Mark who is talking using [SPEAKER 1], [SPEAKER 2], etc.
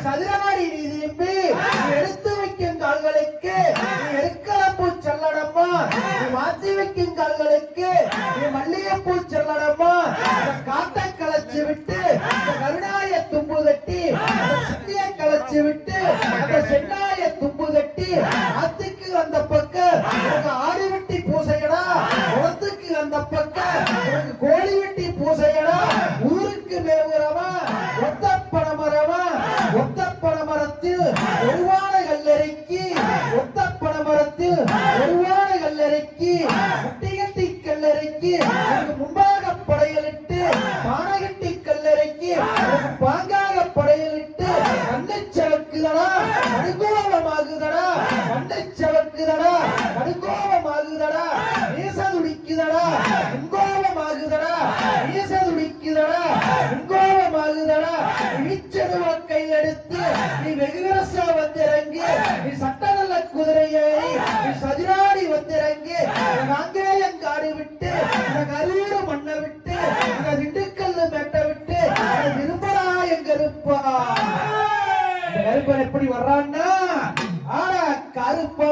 [SPEAKER 1] சதுரவாடி நீ திரும்பி எடுத்து வைக்கும் கால்களுக்கு நீ எருக்களப்பூ செல்லடம்மா, நீ மாத்தி வைக்கும் கால்களுக்கு நீ மல்லிகைப்பூ செல்லடம்மா. காத்த களைச்சு விட்டு கருணாய தும்பு கட்டி சித்திய களைச்சு விட்டு அந்த சென்னாய தும்பு கட்டி ஆத்துக்கு அந்த பக்கம் ஆடு வெட்டி பூசையடா, குளத்துக்கு அந்த பக்கம் கோழி வெட்டி பூசையடா. ஊருக்கு மேவுறவா ஒத்த பனமரமா, ஒத்த பனமரத்தில் ஒருவான கல்லறைக்கு, ஒத்த பனமரத்தில் ஒருவான கல்லறைக்கு கட்டி கல்லறைக்கு முன்பாக படையலிட்டு பானகட்டி கல்லறைக்கு பாங்காக படையலிட்டு கண்ணை செவக்குதடா கடுங்கோபமாகுதடா, கண்ணை செவக்குதடா கடுங்கோபமாகுதடா, வீசதுடிக்குதடா முன்கோபமாகுதடா, வீசதுடிக்குதடா முன்கோபமாகுதடா. வீச்சது கையில் எடுத்து நீ வெகுவிரசா வந்திறங்கி, நீ சட்டநல்ல குதிரையை நீ சதிராடி வந்திறங்கி, காங்கேயங்காடு விட்டு கரூர் மண்ணை விட்டு திண்டுக்கல் மேட்டை விட்டு விரும்படா எங்க இருப்பா. கருப்பன் எப்படி வர்றான்னா ஆனா கருப்ப